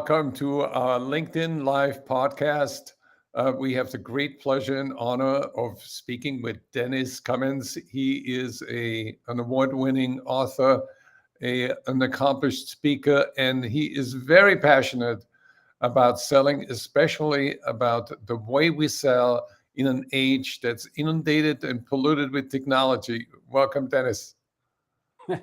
welcome to our LinkedIn Live podcast. We have the great pleasure and honor of speaking with Dennis Cummins. He is an award-winning author, an accomplished speaker, and he is very passionate about selling, especially about the way we sell in an age that's inundated and polluted with technology. Welcome, Dennis.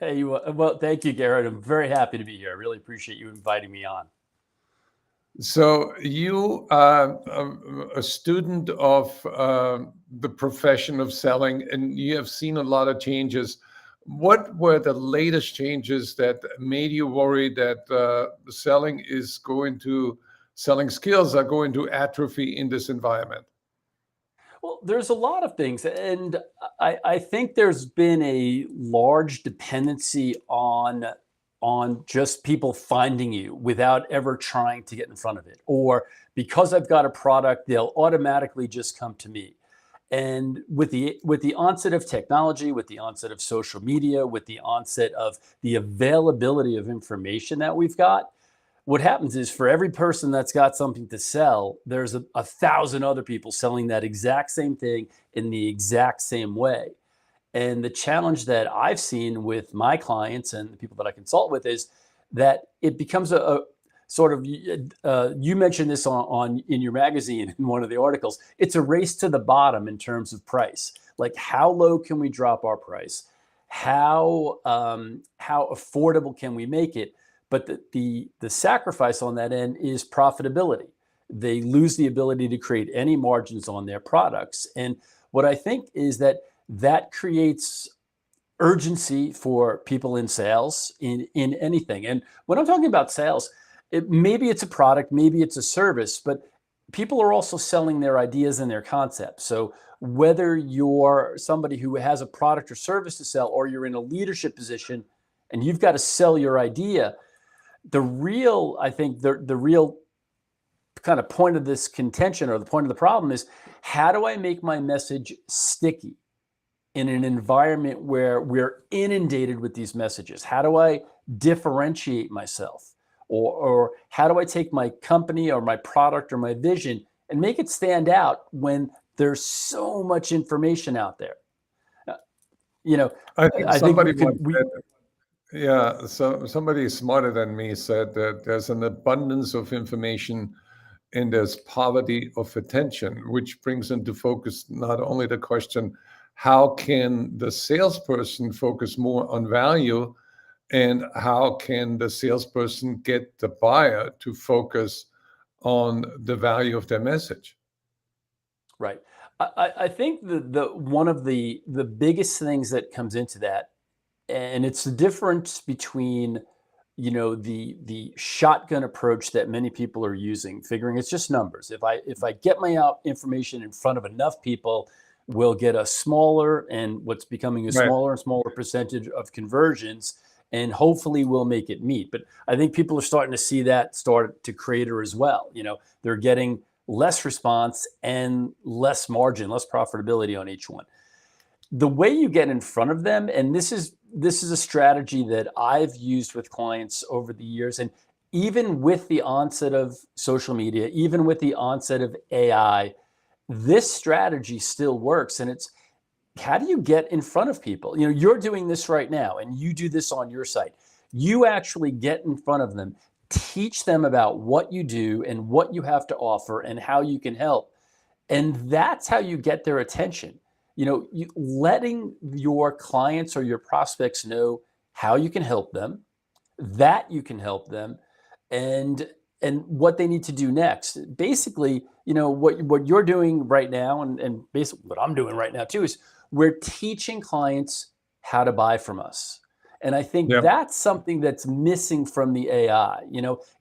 Hey, well, thank you, Garrett. I'm very happy to be here. I really appreciate you inviting me on. So you are a student of the profession of selling, and you have seen a lot of changes. What were the latest changes that made you worry that selling skills are going to atrophy in this environment? Well, there's a lot of things, and I think there's been a large dependency on just people finding you without ever trying to get in front of it, or because I've got a product, they'll automatically just come to me. And with the onset of technology, with the onset of social media, with the onset of the availability of information that we've got, what happens is for every person that's got something to sell, there's a thousand other people selling that exact same thing in the exact same way. And the challenge that I've seen with my clients and the people that I consult with is that it becomes a sort of, you mentioned this on in your magazine in one of the articles, it's a race to the bottom in terms of price. Like, how low can we drop our price? How affordable can we make it? But the sacrifice on that end is profitability. They lose the ability to create any margins on their products. And what I think is that creates urgency for people in sales in anything. And when I'm talking about sales, maybe it's a product, maybe it's a service, but people are also selling their ideas and their concepts. So whether you're somebody who has a product or service to sell, or you're in a leadership position and you've got to sell your idea, I think the real kind of point of this contention, or the point of the problem, is how do I make my message sticky in an environment where we're inundated with these messages? How do I differentiate myself? Or how do I take my company or my product or my vision and make it stand out when there's so much information out there? I think somebody once said, yeah, so somebody smarter than me said that there's an abundance of information and there's poverty of attention, which brings into focus not only the question, how can the salesperson focus more on value, and how can the salesperson get the buyer to focus on the value of their message? Right. I think the one of the biggest things that comes into that, and it's the difference between the shotgun approach that many people are using, figuring it's just numbers. If I get my information in front of enough people, we'll get a smaller and what's becoming a Right. smaller and smaller percentage of conversions, and hopefully we'll make it meet. But I think people are starting to see that start to crater as well. They're getting less response and less margin, less profitability on each one. The way you get in front of them, and this is a strategy that I've used with clients over the years, and even with the onset of social media, even with the onset of AI, this strategy still works. And it's, how do you get in front of people? You're doing this right now, and you do this on your site. You actually get in front of them, teach them about what you do and what you have to offer and how you can help. And that's how you get their attention. Letting your clients or your prospects know how you can help them, that you can help them, and what they need to do next. Basically, what you're doing right now, and basically what I'm doing right now too, is we're teaching clients how to buy from us. And I think Yeah. that's something that's missing from the AI.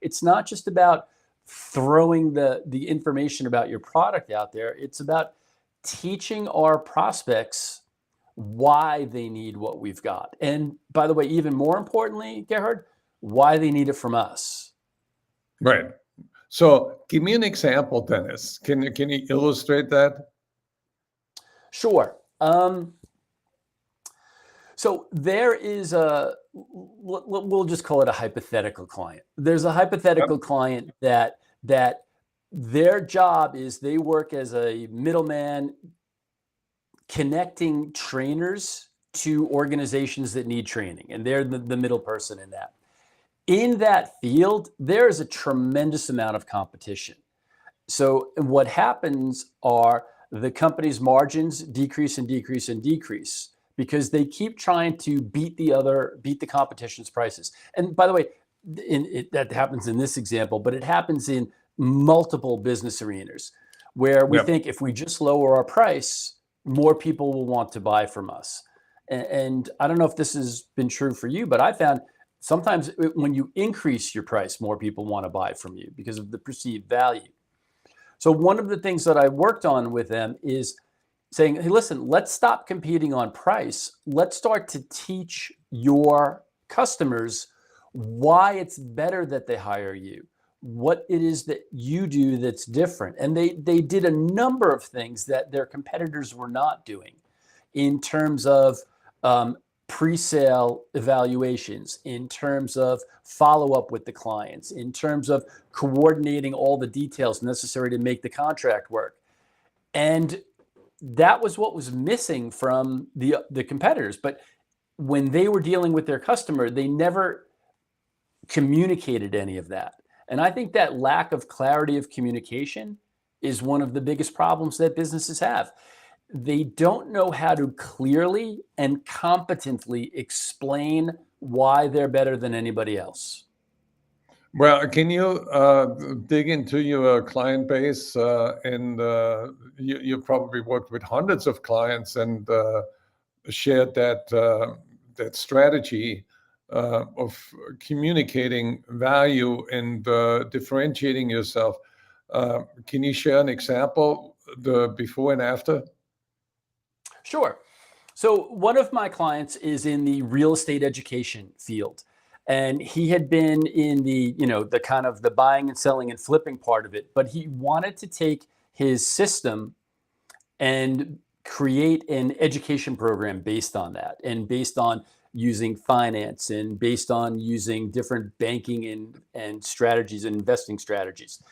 It's not just about throwing the information about your product out there. It's about teaching our prospects why they need what we've got. And by the way, even more importantly, Gerhard, why they need it from us. Right. So give me an example, Dennis. Can you illustrate that? Sure. So there is we'll just call it a hypothetical client. There's a Yep. hypothetical client that their job is they work as a middleman connecting trainers to organizations that need training, and they're the middle person in that. In that field, there is a tremendous amount of competition. So what happens are the company's margins decrease and decrease and decrease because they keep trying to beat the competition's prices. And by the way, that happens in this example, but it happens in multiple business arenas where we Yep. think if we just lower our price, more people will want to buy from us. And I don't know if this has been true for you, but I found sometimes when you increase your price, more people want to buy from you because of the perceived value. So one of the things that I worked on with them is saying, hey, listen, let's stop competing on price. Let's start to teach your customers why it's better that they hire you, what it is that you do that's different. And they did a number of things that their competitors were not doing in terms of pre-sale evaluations, in terms of follow-up with the clients, in terms of coordinating all the details necessary to make the contract work. And that was what was missing from the competitors. But when they were dealing with their customer, they never communicated any of that. And I think that lack of clarity of communication is one of the biggest problems that businesses have. They don't know how to clearly and competently explain why they're better than anybody else. Well, can you dig into your client base? And you probably worked with hundreds of clients and shared that strategy of communicating value and differentiating yourself. Can you share an example, the before and after? Sure. So one of my clients is in the real estate education field. And he had been in the kind of the buying and selling and flipping part of it, but he wanted to take his system and create an education program based on that and based on using finance and based on using different banking and strategies and investing strategies.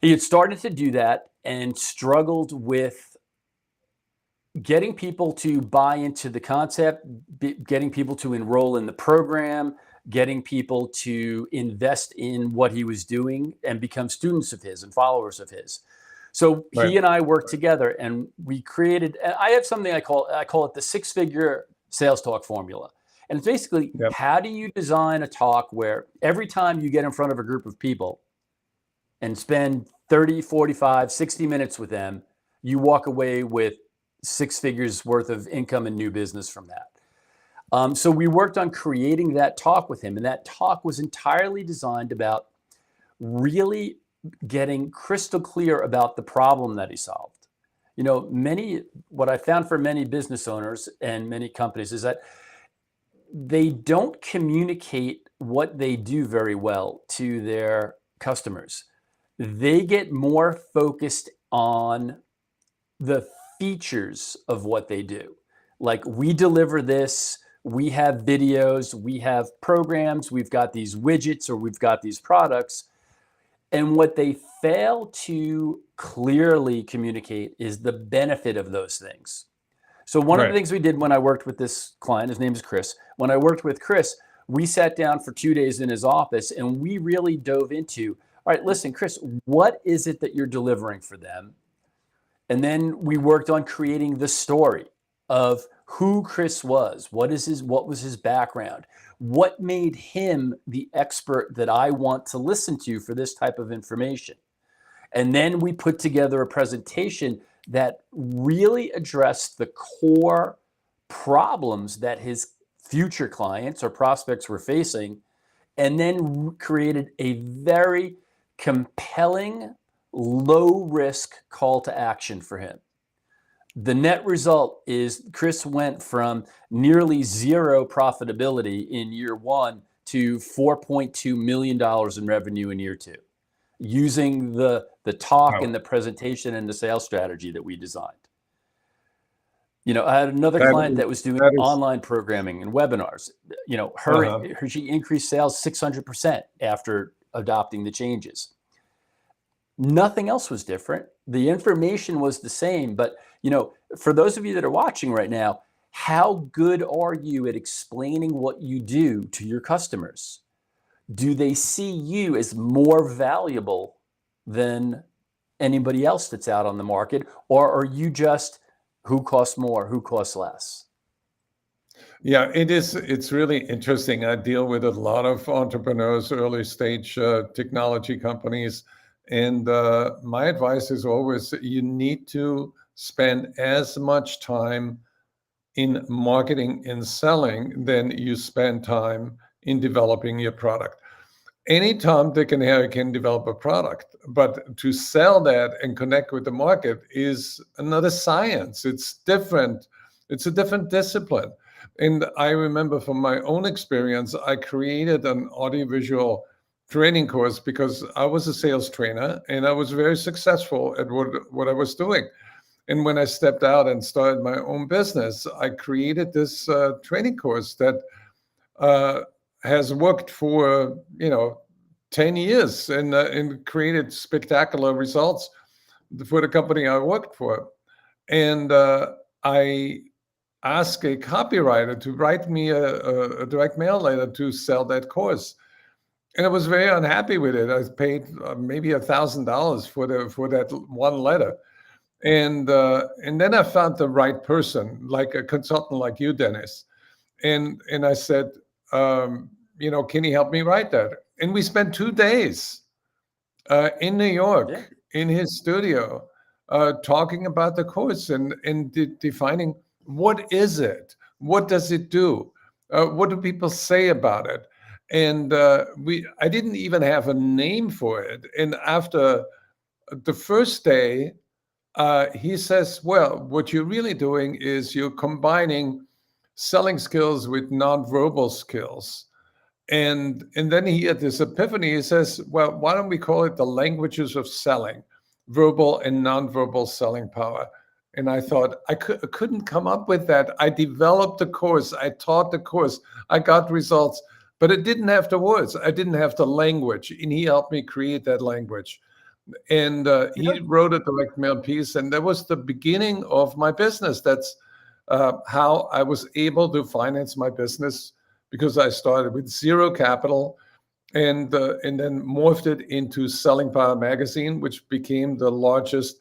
He had started to do that and struggled with getting people to buy into the concept, getting people to enroll in the program, getting people to invest in what he was doing and become students of his and followers of his. So Right. he and I worked together and we created, I have something I call it the 6-figure sales talk formula. And it's basically, Yep. how do you design a talk where every time you get in front of a group of people and spend 30, 45, 60 minutes with them, you walk away with 6 figures worth of income and new business from that. So we worked on creating that talk with him. And that talk was entirely designed about really getting crystal clear about the problem that he solved. You know, what I found for many business owners and many companies is that they don't communicate what they do very well to their customers. They get more focused on the features of what they do. Like, we deliver this, we have videos, we have programs, we've got these widgets or we've got these products. And what they fail to clearly communicate is the benefit of those things. So one of the Right. things we did when I worked with this client, his name is Chris. When I worked with Chris, we sat down for 2 days in his office and we really dove into, all right, listen, Chris, what is it that you're delivering for them? And then we worked on creating the story of who Chris was, what was his background, what made him the expert that I want to listen to for this type of information. And then we put together a presentation that really addressed the core problems that his future clients or prospects were facing, and then created a very compelling, low risk call to action for him. The net result is Chris went from nearly zero profitability in year 1 to $4.2 million in revenue in year 2, using the talk Wow. and the presentation and the sales strategy that we designed. I had another That client is, that was doing that is, online programming and webinars. uh-huh. She increased sales 600% after adopting the changes. Nothing else was different. The information was the same, but for those of you that are watching right now, how good are you at explaining what you do to your customers? Do they see you as more valuable than anybody else that's out on the market, or are you just who costs more, who costs less? Yeah, it's really interesting. I deal with a lot of entrepreneurs, early stage technology companies. And my advice is always you need to spend as much time in marketing and selling than you spend time in developing your product. Anytime Dick and Harry can develop a product, but to sell that and connect with the market is another science. It's different. It's a different discipline. And I remember from my own experience, I created an audiovisual training course because I was a sales trainer and I was very successful at what I was doing. And when I stepped out and started my own business, I created this training course that uh, has worked for 10 years and created spectacular results for the company I worked for. And I asked a copywriter to write me a direct mail letter to sell that course. And I was very unhappy with it. I paid maybe $1,000 for that one letter. And then I found the right person, like a consultant like you, Dennis. And I said, can you help me write that? And we spent 2 days in New Yeah. York in his studio talking about the course and defining what is it, what does it do, what do people say about it, and I didn't even have a name for it. And after the first day, he says, well, what you're really doing is you're combining selling skills with nonverbal skills. And then he had this epiphany. He says, well, why don't we call it the languages of selling, verbal and nonverbal selling power? And I thought, I couldn't come up with that. I developed the course. I taught the course. I got results, but it didn't have the words. I didn't have the language. And he helped me create that language. And he wrote a direct mail piece, and that was the beginning of my business. That's how I was able to finance my business, because I started with zero capital, and then morphed it into Selling Power magazine, which became the largest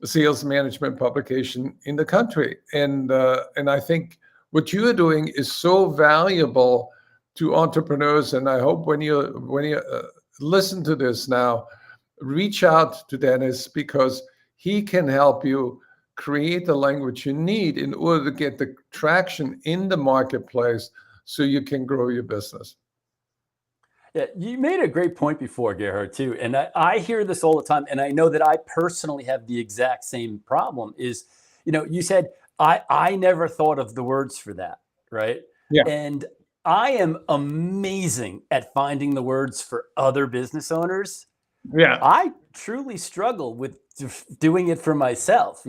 sales management publication in the country. And I think what you are doing is so valuable to entrepreneurs. And I hope when you listen to this now, reach out to Dennis, because he can help you create the language you need in order to get the traction in the marketplace so you can grow your business. Yeah, you made a great point before, Gerhard, too. And I hear this all the time. And I know that I personally have the exact same problem is, you said, I never thought of the words for that, right? Yeah. And I am amazing at finding the words for other business owners. Yeah. I truly struggle with doing it for myself.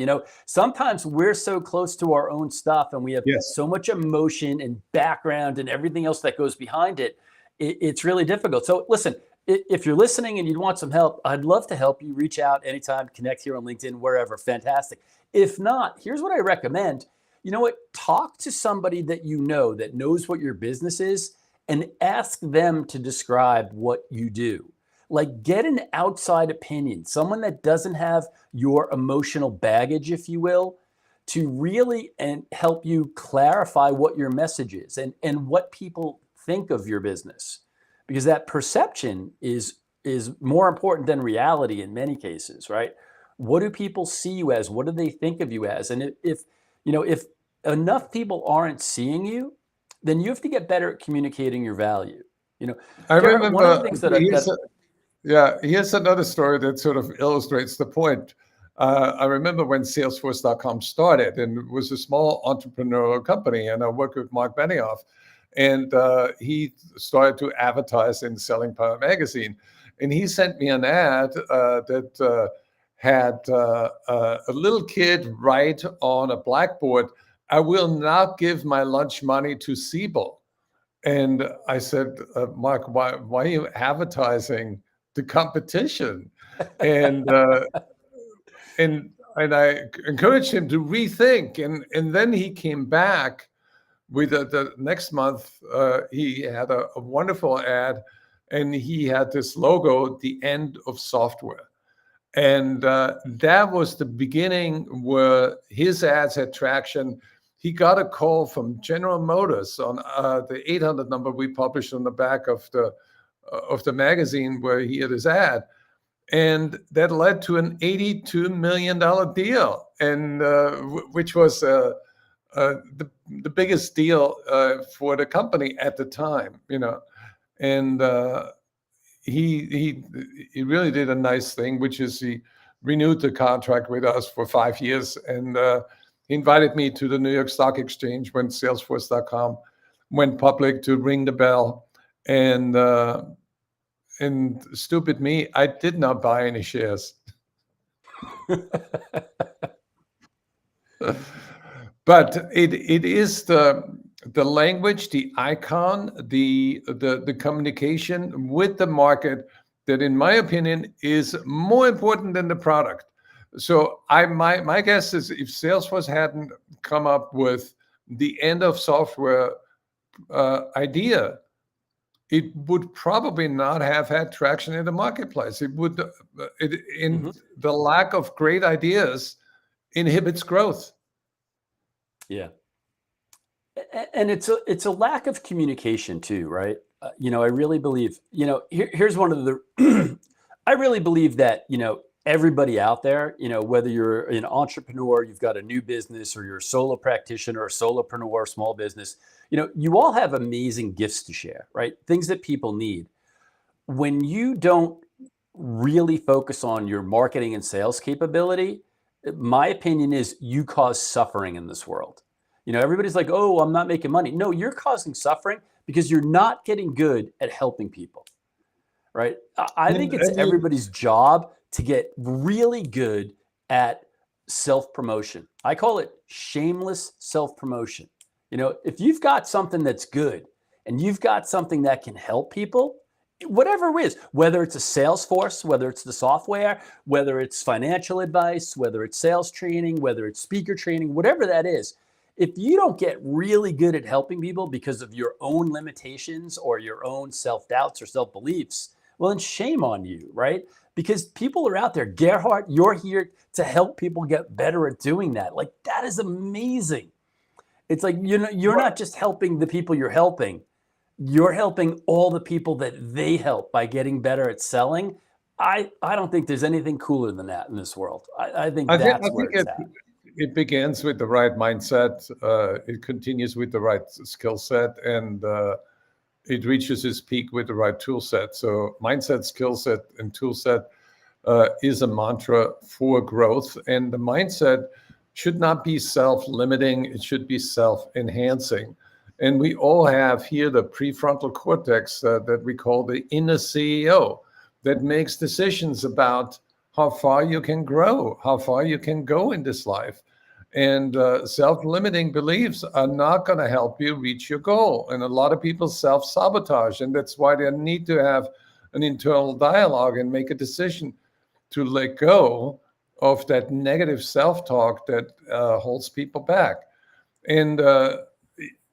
Sometimes we're so close to our own stuff and we have Yes. so much emotion and background and everything else that goes behind it. It's really difficult. So listen, if you're listening and you want some help, I'd love to help you. Reach out anytime, connect here on LinkedIn, wherever. Fantastic. If not, here's what I recommend. You know what? Talk to somebody that that knows what your business is, and ask them to describe what you do. Like, get an outside opinion, someone that doesn't have your emotional baggage, if you will, to really and help you clarify what your message is and what people think of your business, because that perception is more important than reality in many cases, right? What do people see you as? What do they think of you as? And if enough people aren't seeing you, then you have to get better at communicating your value. I remember one of the things here's another story that sort of illustrates the point. I remember when Salesforce.com started, and it was a small entrepreneurial company, and I worked with Mark Benioff, and he started to advertise in Selling Power magazine, and he sent me an ad that had a little kid write on a blackboard I will not give my lunch money to Siebel. And I said, Mark, why are you advertising the competition? And and I encouraged him to rethink. And then he came back with the next month. He had a wonderful ad, and he had this logo, the end of software. And that was the beginning where his ads had traction. He got a call from General Motors on the 800 number we published on the back of the magazine where he had his ad, and that led to an $82 million deal, and which was the biggest deal for the company at the time, and he really did a nice thing, which is he renewed the contract with us for 5 years, and he invited me to the New York Stock Exchange when Salesforce.com went public to ring the bell, and stupid me, I did not buy any shares. But it is the language, the icon, the communication with the market that, in my opinion, is more important than the product. So my guess is if Salesforce hadn't come up with the end of software idea, it would probably not have had traction in the marketplace. It would, the lack of great ideas inhibits growth. Yeah. And it's a lack of communication too, right? I really believe, here's one of the, I really believe that, everybody out there, whether you're an entrepreneur, you've got a new business, or you're a solo practitioner, or solopreneur, small business, you all have amazing gifts to share, right? Things that people need. When you don't really focus on your marketing and sales capability, my opinion is you cause suffering in this world. Everybody's like, oh, I'm not making money. No, you're causing suffering because you're not getting good at helping people, right? I think it's everybody's job to get really good at self-promotion. I call it shameless self-promotion. If you've got something that's good and you've got something that can help people, whatever it is, whether it's a sales force, whether it's the software, whether it's financial advice, whether it's sales training, whether it's speaker training, whatever that is, if you don't get really good at helping people because of your own limitations or your own self-doubts or self-beliefs, well, then shame on you, right? Because people are out there. Gerhard, you're here to help people get better at doing that. Like, that is amazing. It's like, you're not just helping the people you're helping. You're helping all the people that they help by getting better at selling. I don't think there's anything cooler than that in this world. I think that's where it's at. It begins with the right mindset. It continues with the right skill set, and it reaches its peak with the right tool set. So mindset, skill set, and tool set is a mantra for growth. And the mindset should not be self-limiting. It should be self-enhancing. And we all have here the prefrontal cortex that we call the inner CEO that makes decisions about how far you can grow, how far you can go in this life. And self-limiting beliefs are not going to help you reach your goal. And a lot of people self-sabotage. And that's why they need to have an internal dialogue and make a decision to let go of that negative self-talk that holds people back. And,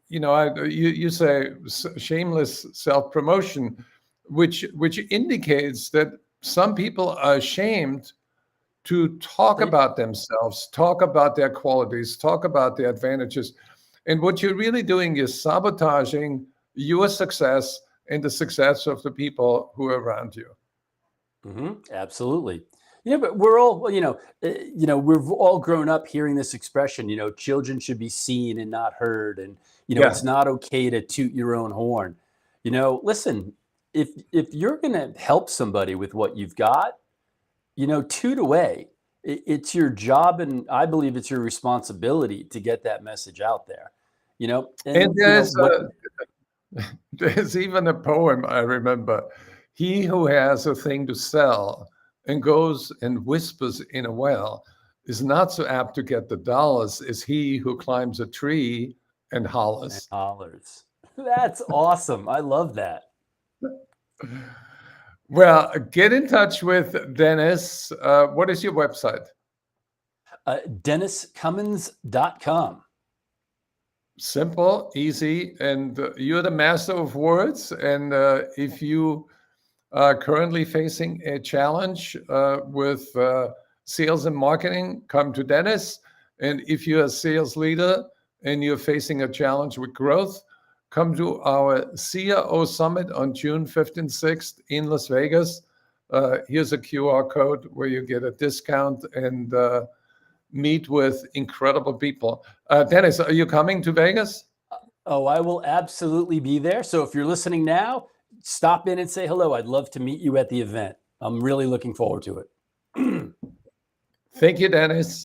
you say shameless self-promotion, which indicates that some people are ashamed to talk about themselves, talk about their qualities, talk about their advantages. And what you're really doing is sabotaging your success and the success of the people who are around you. Absolutely. But we're all, we've all grown up hearing this expression, children should be seen and not heard. And, it's not okay to toot your own horn. Listen, if you're going to help somebody with what you've got, toot away. It's your job, and I believe it's your responsibility to get that message out there. And there's even a poem I remember. He who has a thing to sell and goes and whispers in a well is not so apt to get the dollars is he who climbs a tree and hollers. Dollars. That's awesome. I love that. Well, get in touch with Dennis. What is your website? DennisCummins.com. Simple, easy, and you're the master of words. And if you are currently facing a challenge with sales and marketing, come to Dennis. And if you're a sales leader and you're facing a challenge with growth, come to our CRO Summit on June 5th and 6th in Las Vegas. Here's a QR code where you get a discount and meet with incredible people. Dennis, are you coming to Vegas? Oh, I will absolutely be there. So if you're listening now, stop in and say hello. I'd love to meet you at the event. I'm really looking forward to it. Thank you, Dennis.